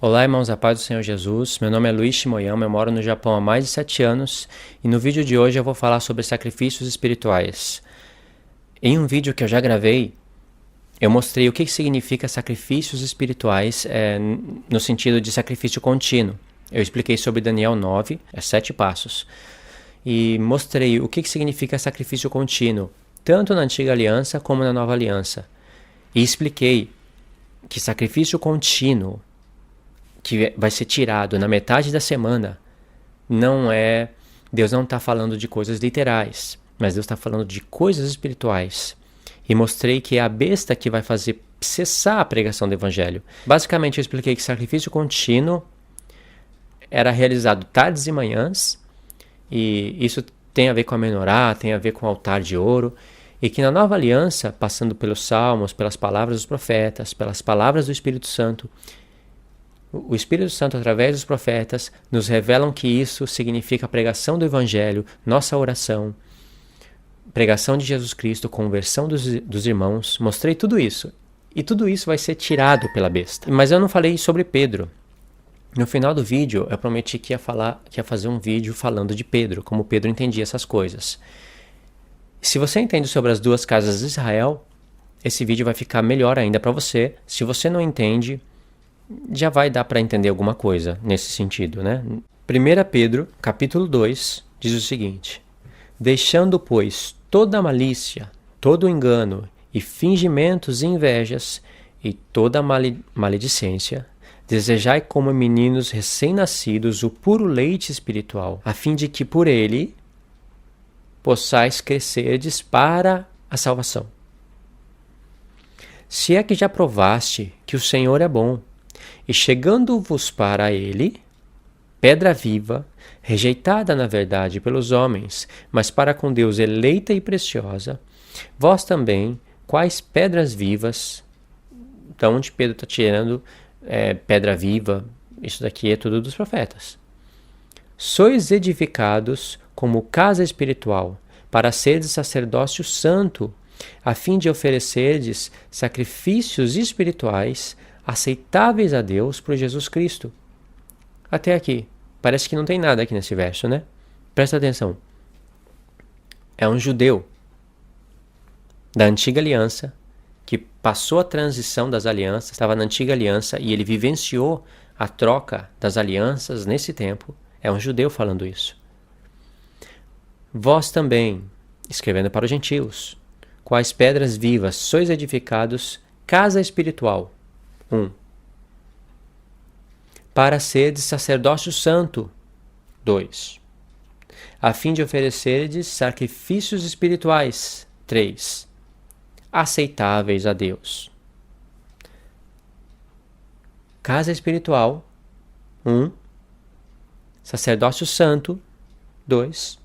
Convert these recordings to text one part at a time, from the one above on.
Olá, irmãos, a paz do Senhor Jesus. Meu nome é Luiz Shimoyama, eu moro no Japão há mais de 7 anos e no vídeo de hoje eu vou falar sobre sacrifícios espirituais. Em um vídeo que eu já gravei, eu mostrei o que significa sacrifícios espirituais no sentido de sacrifício contínuo. Eu expliquei sobre Daniel 9, 7 passos, e mostrei o que significa sacrifício contínuo, tanto na Antiga Aliança como na Nova Aliança. E expliquei que sacrifício contínuo que vai ser tirado na metade da semana, Deus não está falando de coisas literais, mas Deus está falando de coisas espirituais. E mostrei que é a besta que vai fazer cessar a pregação do Evangelho. Basicamente, eu expliquei que sacrifício contínuo era realizado tardes e manhãs, e isso tem a ver com a menorá, tem a ver com o altar de ouro, e que na Nova Aliança, passando pelos salmos, pelas palavras dos profetas, pelas palavras do Espírito Santo, o Espírito Santo, através dos profetas, nos revelam que isso significa a pregação do Evangelho, nossa oração, pregação de Jesus Cristo, conversão dos irmãos. Mostrei tudo isso. E tudo isso vai ser tirado pela besta. Mas eu não falei sobre Pedro. No final do vídeo, eu prometi que ia fazer um vídeo falando de Pedro, como Pedro entendia essas coisas. Se você entende sobre as duas casas de Israel, esse vídeo vai ficar melhor ainda para você. Se você não entende, já vai dar para entender alguma coisa nesse sentido, né? 1 Pedro, capítulo 2, diz o seguinte: deixando, pois, toda malícia, todo engano e fingimentos e invejas e toda maledicência, desejai como meninos recém-nascidos o puro leite espiritual, a fim de que por ele possais crescerdes para a salvação. Se é que já provaste que o Senhor é bom, e chegando-vos para ele, pedra viva, rejeitada na verdade pelos homens, mas para com Deus eleita e preciosa, vós também, quais pedras vivas, da onde Pedro está tirando pedra viva, isso daqui é tudo dos profetas, sois edificados como casa espiritual, para serdes sacerdócio santo, a fim de oferecerdes sacrifícios espirituais aceitáveis a Deus por Jesus Cristo. Até aqui. Parece que não tem nada aqui nesse verso, né? Presta atenção. É um judeu da antiga aliança que passou a transição das alianças, estava na antiga aliança e ele vivenciou a troca das alianças nesse tempo. É um judeu falando isso. Vós também, escrevendo para os gentios, quais pedras vivas sois edificados, casa espiritual. 1. Para serdes sacerdócio santo. 2. A fim de oferecerdes sacrifícios espirituais. 3. Aceitáveis a Deus. Casa espiritual. 1. Sacerdócio santo. 2.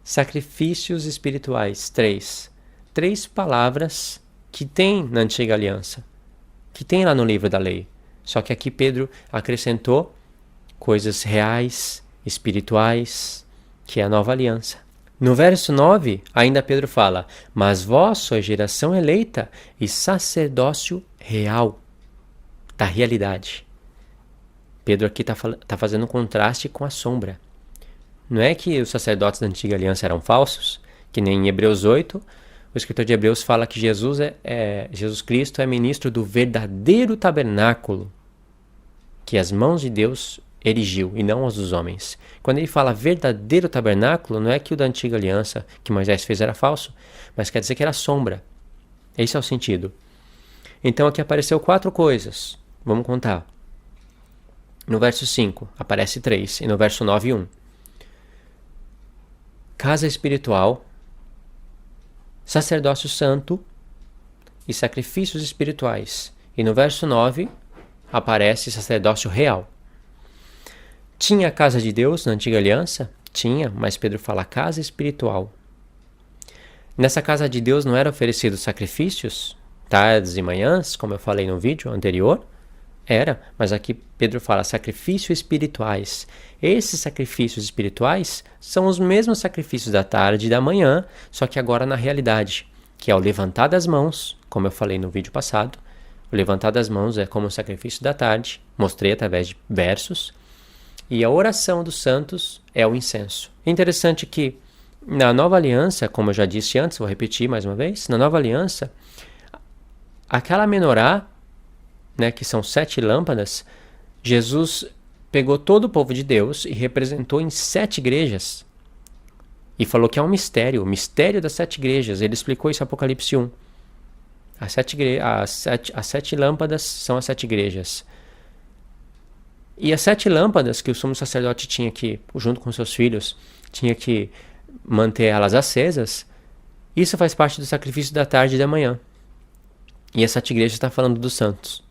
Sacrifícios espirituais. 3. 3 palavras que tem na antiga aliança, que tem lá no livro da lei. Só que aqui Pedro acrescentou coisas reais, espirituais, que é a nova aliança. No verso 9, ainda Pedro fala: mas vós sois geração eleita e sacerdócio real, da realidade. Pedro aqui está fazendo um contraste com a sombra. Não é que os sacerdotes da antiga aliança eram falsos, que nem em Hebreus 8, o escritor de Hebreus fala que Jesus Cristo é ministro do verdadeiro tabernáculo que as mãos de Deus erigiu e não os dos homens. Quando ele fala verdadeiro tabernáculo, não é que o da antiga aliança que Moisés fez era falso, mas quer dizer que era sombra. Esse é o sentido. Então aqui apareceu 4 coisas. Vamos contar. No verso 5 aparece 3 e no verso 9, 1. Casa espiritual, sacerdócio santo e sacrifícios espirituais. E no verso 9 aparece sacerdócio real. Tinha a casa de Deus na antiga aliança? Tinha, mas Pedro fala casa espiritual. Nessa casa de Deus não eram oferecidos sacrifícios, tardes e manhãs, como eu falei no vídeo anterior? Era, mas aqui Pedro fala sacrifícios espirituais. Esses sacrifícios espirituais são os mesmos sacrifícios da tarde e da manhã, só que agora na realidade, que é o levantar das mãos, como eu falei no vídeo passado, O levantar das mãos é como o sacrifício da tarde, mostrei através de versos. E a oração dos santos é o incenso. É interessante que na nova aliança, como eu já disse antes, vou repetir mais uma vez, na nova aliança, aquela menorá, né, que são 7 lâmpadas, Jesus pegou todo o povo de Deus e representou em 7 igrejas. E falou que é um mistério, o mistério das 7 igrejas. Ele explicou isso em Apocalipse 1. As 7 lâmpadas são as 7 igrejas. E as 7 lâmpadas que o sumo sacerdote tinha que, junto com seus filhos, tinha que manter elas acesas, isso faz parte do sacrifício da tarde e da manhã. E as 7 igrejas está falando dos santos.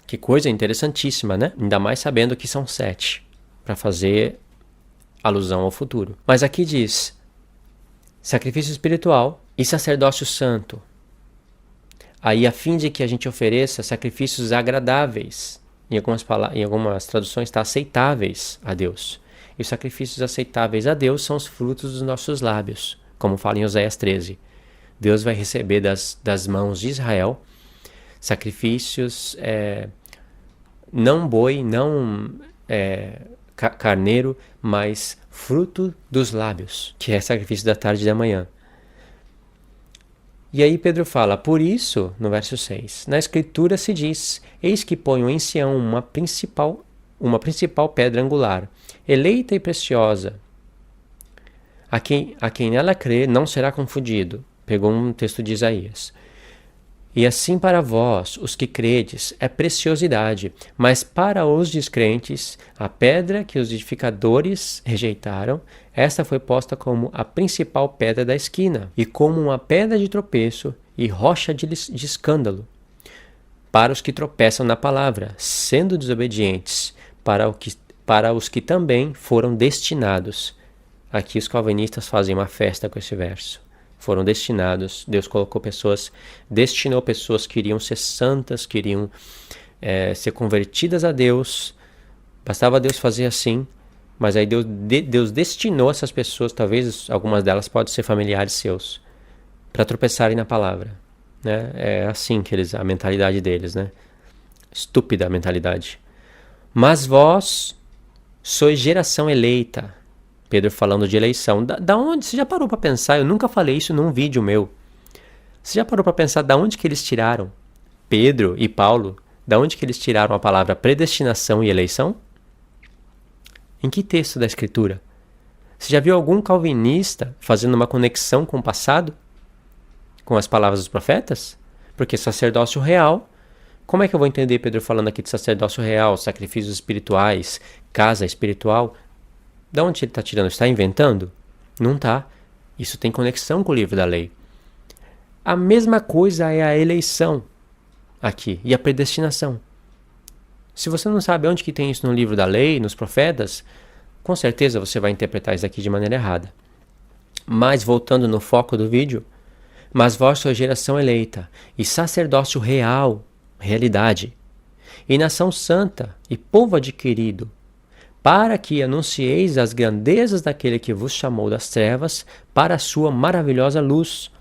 Que coisa interessantíssima, né? Ainda mais sabendo que são 7, para fazer alusão ao futuro. Mas aqui diz sacrifício espiritual e sacerdócio santo. Aí, a fim de que a gente ofereça sacrifícios agradáveis. Em algumas traduções está aceitáveis a Deus. E os sacrifícios aceitáveis a Deus são os frutos dos nossos lábios, como fala em Oséias 13. Deus vai receber das mãos de Israel sacrifícios, não boi, não carneiro, mas fruto dos lábios, que é sacrifício da tarde e da manhã. E aí Pedro fala, por isso, no verso 6, na Escritura se diz, eis que ponho em Sião uma principal pedra angular, eleita e preciosa. A quem nela crê não será confundido. Pegou um texto de Isaías. E assim para vós, os que credes, é preciosidade, mas para os descrentes, a pedra que os edificadores rejeitaram, esta foi posta como a principal pedra da esquina, e como uma pedra de tropeço e rocha de escândalo, para os que tropeçam na palavra, sendo desobedientes, para os que também foram destinados. Aqui os calvinistas fazem uma festa com esse verso. Foram destinados, Deus destinou pessoas que iriam ser santas, que iriam ser convertidas a Deus. Bastava Deus fazer assim, mas aí Deus destinou essas pessoas, talvez algumas delas podem ser familiares seus, para tropeçarem na palavra. Né? É assim que a mentalidade deles, né? Estúpida a mentalidade. Mas vós sois geração eleita. Pedro falando de eleição. Da onde? Você já parou para pensar? Eu nunca falei isso num vídeo meu. Você já parou para pensar da onde que eles tiraram? Pedro e Paulo, da onde que eles tiraram a palavra predestinação e eleição? Em que texto da Escritura? Você já viu algum calvinista fazendo uma conexão com o passado? Com as palavras dos profetas? Porque sacerdócio real... Como é que eu vou entender Pedro falando aqui de sacerdócio real, sacrifícios espirituais, casa espiritual? Da onde ele está tirando? Está inventando? Não está. Isso tem conexão com o livro da lei. A mesma coisa é a eleição aqui e a predestinação. Se você não sabe onde que tem isso no livro da lei, nos profetas, com certeza você vai interpretar isso aqui de maneira errada. Mas voltando no foco do vídeo, mas vós sois geração eleita e sacerdócio real, realidade, e nação santa e povo adquirido, para que anuncieis as grandezas daquele que vos chamou das trevas para a sua maravilhosa luz.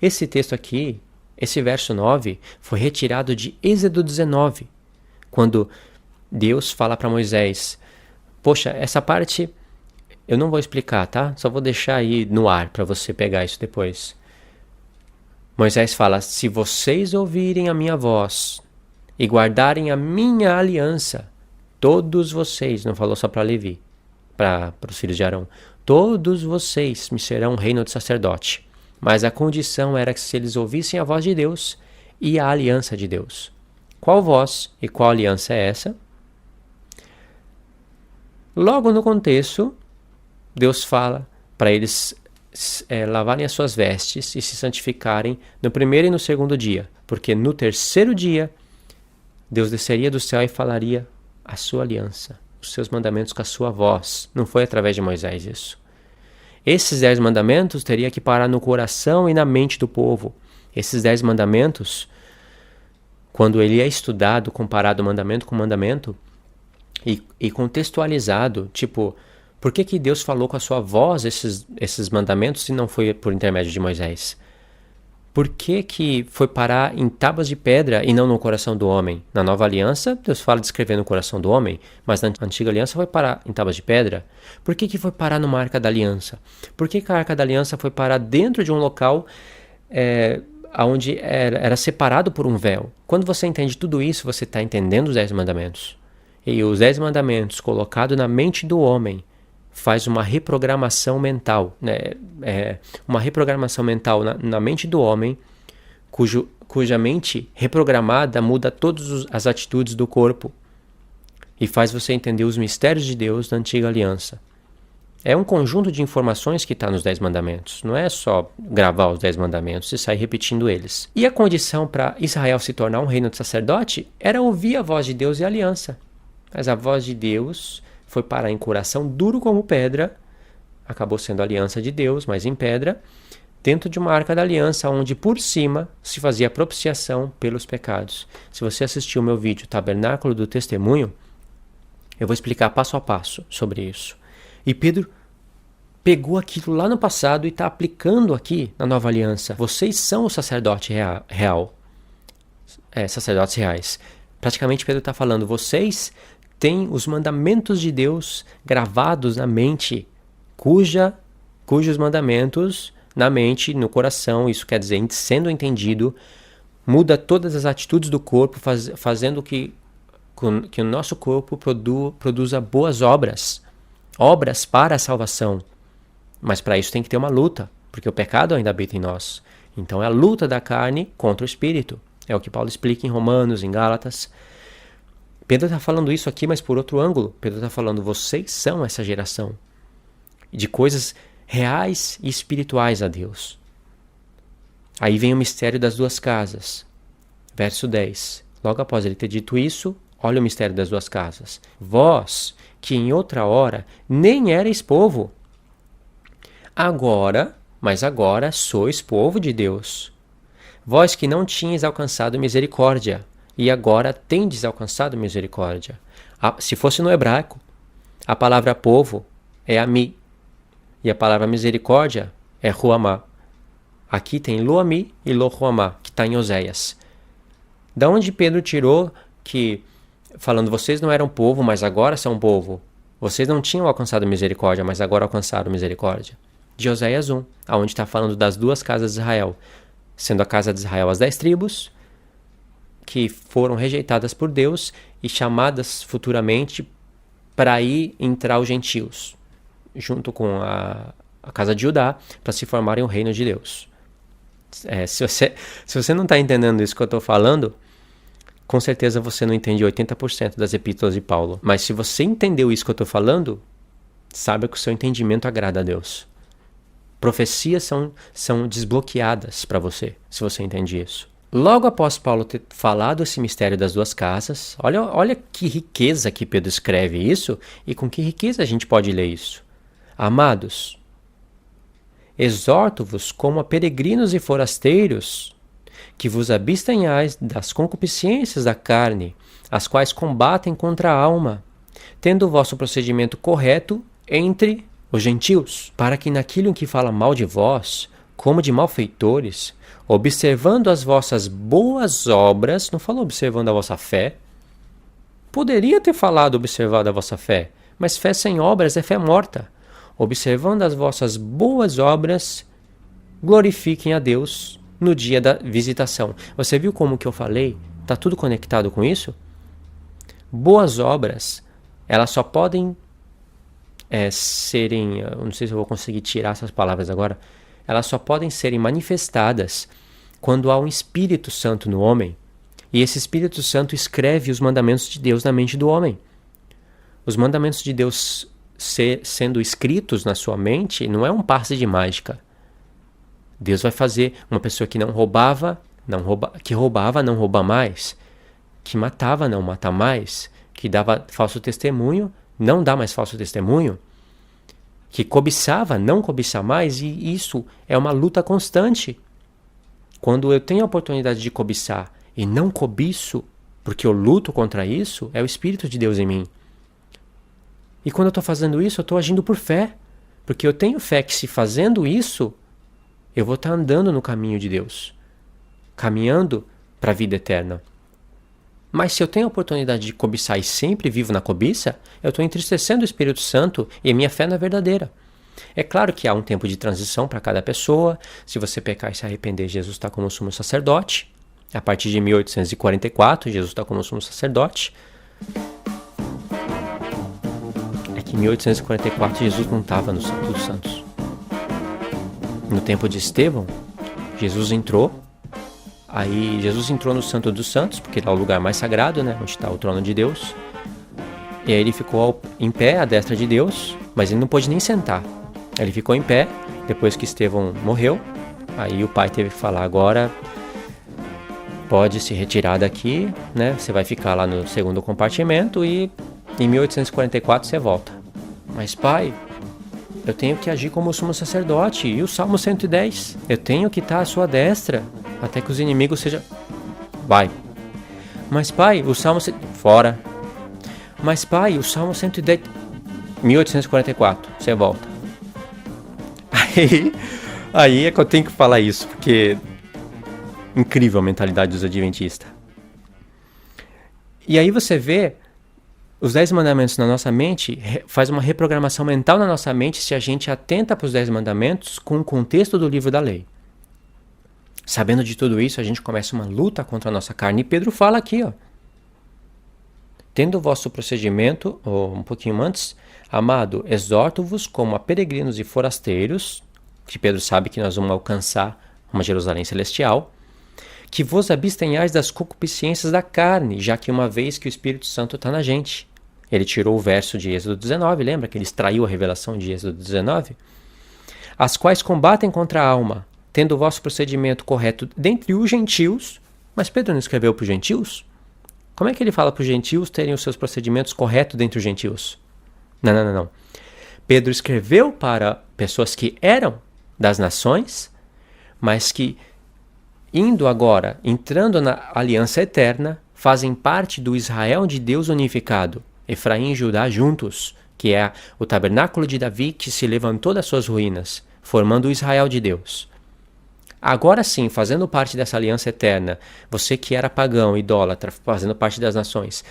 Esse texto aqui, esse verso 9, foi retirado de Êxodo 19, quando Deus fala para Moisés, poxa, essa parte eu não vou explicar, tá? Só vou deixar aí no ar para você pegar isso depois. Moisés fala, se vocês ouvirem a minha voz e guardarem a minha aliança, todos vocês, não falou só para Levi, para os filhos de Arão, todos vocês me serão um reino de sacerdote. Mas a condição era que se eles ouvissem a voz de Deus e a aliança de Deus. Qual voz e qual aliança é essa? Logo no contexto, Deus fala para eles lavarem as suas vestes e se santificarem no primeiro e no segundo dia, porque no terceiro dia Deus desceria do céu e falaria a sua aliança, os seus mandamentos com a sua voz. Não foi através de Moisés isso. Esses 10 mandamentos teria que parar no coração e na mente do povo. Esses 10 mandamentos, quando ele é estudado, comparado mandamento com mandamento, e contextualizado, tipo, por que Deus falou com a sua voz esses mandamentos se não foi por intermédio de Moisés? Por que foi parar em tábuas de pedra e não no coração do homem? Na nova aliança, Deus fala de escrever no coração do homem, mas na antiga aliança foi parar em tábuas de pedra. Por que foi parar numa arca da aliança? Por que a arca da aliança foi parar dentro de um local onde era separado por um véu? Quando você entende tudo isso, você está entendendo os 10 mandamentos. E os 10 mandamentos colocados na mente do homem faz uma reprogramação mental, né? Uma reprogramação mental na mente do homem, cuja mente reprogramada muda todas as atitudes do corpo e faz você entender os mistérios de Deus da antiga aliança. É um conjunto de informações que está nos 10 mandamentos. Não é só gravar os 10 mandamentos e sair repetindo eles. E a condição para Israel se tornar um reino de sacerdote era ouvir a voz de Deus e a aliança. Mas a voz de Deus foi parar em coração duro como pedra, acabou sendo a aliança de Deus, mas em pedra, dentro de uma arca da aliança, onde por cima se fazia propiciação pelos pecados. Se você assistiu o meu vídeo Tabernáculo do Testemunho, eu vou explicar passo a passo sobre isso. E Pedro pegou aquilo lá no passado e está aplicando aqui na nova aliança. Vocês são o sacerdote real. Sacerdotes reais. Praticamente Pedro está falando, vocês têm os mandamentos de Deus gravados na mente, cujos mandamentos na mente, no coração, isso quer dizer, sendo entendido, muda todas as atitudes do corpo, fazendo que o nosso corpo produza boas obras para a salvação. Mas para isso tem que ter uma luta, porque o pecado ainda habita em nós. Então é a luta da carne contra o espírito. É o que Paulo explica em Romanos, em Gálatas. Pedro está falando isso aqui, mas por outro ângulo. Pedro está falando, vocês são essa geração de coisas reais e espirituais a Deus. Aí vem o mistério das duas casas. Verso 10. Logo após ele ter dito isso, olha o mistério das duas casas. Vós, que em outra hora nem erais povo, mas agora sois povo de Deus. Vós que não tinhais alcançado misericórdia, e agora tendes alcançado misericórdia. Se fosse no hebraico, a palavra povo é ami, e a palavra misericórdia é ruamá. Aqui tem loami e lohuamá, que está em Oséias. Da onde Pedro tirou que, falando, vocês não eram povo, mas agora são povo. Vocês não tinham alcançado misericórdia, mas agora alcançaram misericórdia. De Oséias 1, onde está falando das duas casas de Israel, sendo a casa de Israel as 10 tribos, que foram rejeitadas por Deus e chamadas futuramente para ir entrar os gentios, junto com a casa de Judá, para se formarem o reino de Deus. Se você não está entendendo isso que eu estou falando, com certeza você não entende 80% das epístolas de Paulo. Mas se você entendeu isso que eu estou falando, saiba que o seu entendimento agrada a Deus. Profecias são desbloqueadas para você, se você entende isso. Logo após Paulo ter falado esse mistério das duas casas, olha que riqueza que Pedro escreve isso e com que riqueza a gente pode ler isso. Amados, exorto-vos como a peregrinos e forasteiros, que vos abstenhais das concupiscências da carne, as quais combatem contra a alma, tendo o vosso procedimento correto entre os gentios, para que naquilo em que fala mal de vós, como de malfeitores, observando as vossas boas obras, não falou observando a vossa fé, poderia ter falado observado a vossa fé, mas fé sem obras é fé morta. Observando as vossas boas obras, glorifiquem a Deus no dia da visitação. Você viu como que eu falei? Está tudo conectado com isso? Boas obras, elas só podem serem, eu não sei se eu vou conseguir tirar essas palavras agora, elas só podem serem manifestadas quando há um Espírito Santo no homem, e esse Espírito Santo escreve os mandamentos de Deus na mente do homem. Os mandamentos de Deus sendo escritos na sua mente não é um passe de mágica. Deus vai fazer uma pessoa que que roubava não rouba mais, que matava não mata mais, que dava falso testemunho não dá mais falso testemunho, que cobiçava não cobiça mais, e isso é uma luta constante. Quando eu tenho a oportunidade de cobiçar e não cobiço, porque eu luto contra isso, é o Espírito de Deus em mim. E quando eu estou fazendo isso, eu estou agindo por fé, porque eu tenho fé que se fazendo isso, eu vou estar andando no caminho de Deus. caminhando para a vida eterna. Mas se eu tenho a oportunidade de cobiçar e sempre vivo na cobiça, eu estou entristecendo o Espírito Santo e a minha fé não é verdadeira. É claro que há um tempo de transição para cada pessoa. Se você pecar e se arrepender, Jesus está como sumo sacerdote. A partir de 1844, Jesus está como sumo sacerdote. É que em 1844 Jesus não estava no Santo dos Santos. No tempo de Estevão, Jesus entrou. Aí Jesus entrou no Santo dos Santos, porque lá é o lugar mais sagrado, né, onde está o trono de Deus. E aí ele ficou em pé à destra de Deus, mas ele não pôde nem sentar. Ele ficou em pé, depois que Estevão morreu. Aí o pai teve que falar, agora pode se retirar daqui, né? Você vai ficar lá no segundo compartimento e em 1844 você volta. Mas pai, eu tenho que agir como sumo sacerdote. E o Salmo 110? Eu tenho que estar à sua destra, até que os inimigos sejam... Vai. Mas pai, o Salmo... Fora. Mas pai, o Salmo 110... 1844, você volta. Aí é que eu tenho que falar isso, porque... Incrível a mentalidade dos adventistas. E aí você vê... Os 10 mandamentos na nossa mente faz uma reprogramação mental na nossa mente se a gente atenta para os 10 mandamentos com o contexto do livro da lei. Sabendo de tudo isso, a gente começa uma luta contra a nossa carne. E Pedro fala aqui, ó. Tendo o vosso procedimento, ou um pouquinho antes, amado, exorto-vos como a peregrinos e forasteiros, que Pedro sabe que nós vamos alcançar uma Jerusalém celestial, que vos abstenhais das concupiscências da carne, já que uma vez que o Espírito Santo está na gente. Ele tirou o verso de Êxodo 19, lembra que ele extraiu a revelação de Êxodo 19? As quais combatem contra a alma, tendo o vosso procedimento correto dentre os gentios. Mas Pedro não escreveu para os gentios? Como é que ele fala para os gentios terem os seus procedimentos corretos dentre os gentios? Não. Pedro escreveu para pessoas que eram das nações, mas que entrando na aliança eterna, fazem parte do Israel de Deus unificado, Efraim e Judá juntos, que é o tabernáculo de Davi que se levantou das suas ruínas, formando o Israel de Deus. Agora sim, fazendo parte dessa aliança eterna, você que era pagão, idólatra, fazendo parte das nações,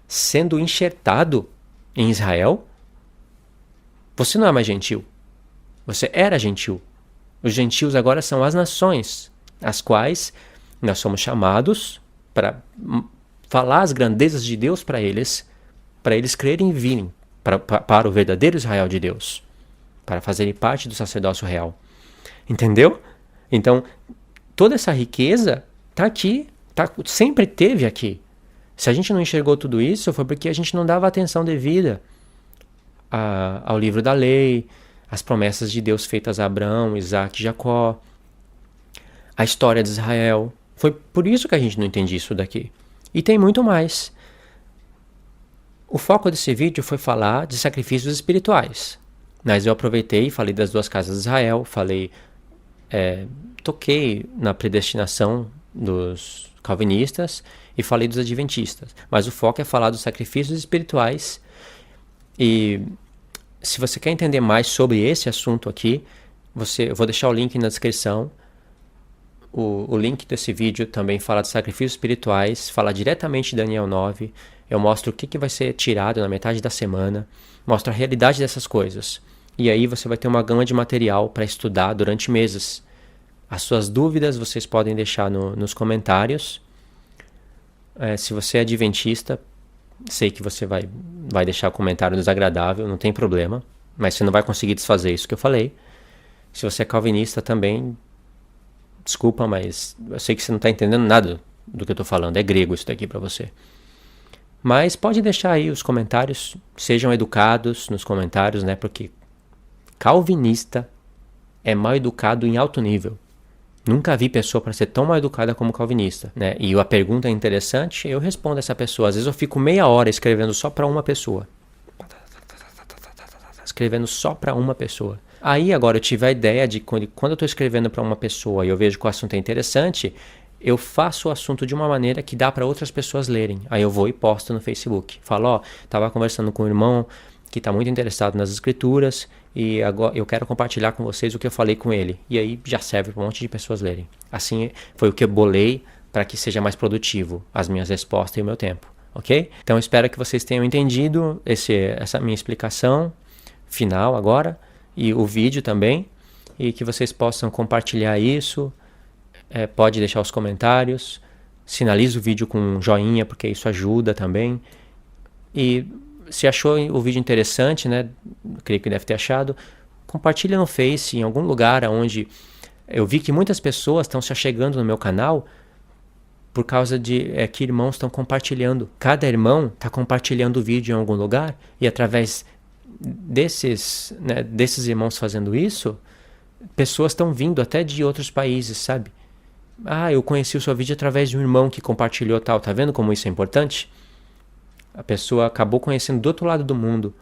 sendo enxertado em Israel, você não é mais gentil. Você era gentil. Os gentios agora são as nações, as quais nós somos chamados para falar as grandezas de Deus para eles crerem e virem para o verdadeiro Israel de Deus, para fazerem parte do sacerdócio real. Entendeu? Então, toda essa riqueza está aqui, sempre teve aqui. Se a gente não enxergou tudo isso, foi porque a gente não dava atenção devida ao livro da lei, às promessas de Deus feitas a Abraão, Isaac e Jacó, a história de Israel. Foi por isso que a gente não entende isso daqui. E tem muito mais. O foco desse vídeo foi falar de sacrifícios espirituais. Mas eu aproveitei e falei das 2 casas de Israel, toquei na predestinação dos calvinistas e falei dos adventistas. Mas o foco é falar dos sacrifícios espirituais. E se você quer entender mais sobre esse assunto aqui, eu vou deixar o link na descrição. O link desse vídeo também fala de sacrifícios espirituais, fala diretamente de Daniel 9. Eu mostro o que vai ser tirado na metade da semana, mostro a realidade dessas coisas. E aí você vai ter uma gama de material para estudar durante meses. As suas dúvidas vocês podem deixar nos comentários. Se você é adventista, sei que você vai deixar comentário desagradável, não tem problema, mas você não vai conseguir desfazer isso que eu falei. Se você é calvinista também, desculpa, mas eu sei que você não está entendendo nada do que eu estou falando, é grego isso daqui para você. Mas pode deixar aí os comentários, sejam educados nos comentários, né? Porque calvinista é mal educado em alto nível. Nunca vi pessoa para ser tão mal educada como calvinista, né? E a pergunta é interessante, eu respondo essa pessoa. Às vezes eu fico meia hora escrevendo só para uma pessoa. Escrevendo só para uma pessoa. Aí agora eu tive a ideia de quando eu estou escrevendo para uma pessoa e eu vejo que o assunto é interessante, eu faço o assunto de uma maneira que dá para outras pessoas lerem. Aí eu vou e posto no Facebook. Falo, tava conversando com um irmão que está muito interessado nas escrituras e agora eu quero compartilhar com vocês o que eu falei com ele. E aí já serve para um monte de pessoas lerem. Assim foi o que eu bolei para que seja mais produtivo as minhas respostas e o meu tempo, ok? Então espero que vocês tenham entendido essa minha explicação final agora e o vídeo também, e que vocês possam compartilhar isso. Pode deixar os comentários, sinalize o vídeo com um joinha, porque isso ajuda também. E se achou o vídeo interessante, né, creio que deve ter achado, compartilha no Face, em algum lugar onde eu vi que muitas pessoas estão se achegando no meu canal por causa de que irmãos estão compartilhando. Cada irmão está compartilhando o vídeo em algum lugar, e através desses irmãos fazendo isso, pessoas estão vindo até de outros países, sabe? Eu conheci o seu vídeo através de um irmão que compartilhou tal. Tá vendo como isso é importante? A pessoa acabou conhecendo do outro lado do mundo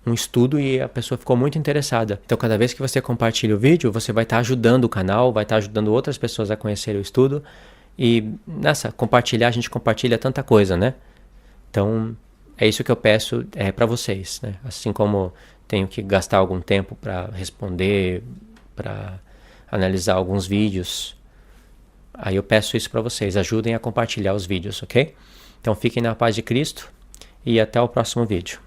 um estudo e a pessoa ficou muito interessada. Então, cada vez que você compartilha o vídeo, você vai estar ajudando o canal, vai estar ajudando outras pessoas a conhecer o estudo. E compartilhar, a gente compartilha tanta coisa, né? Então, é isso que eu peço para vocês, né? Assim como tenho que gastar algum tempo para responder, para analisar alguns vídeos, aí eu peço isso para vocês, ajudem a compartilhar os vídeos, ok? Então fiquem na paz de Cristo e até o próximo vídeo.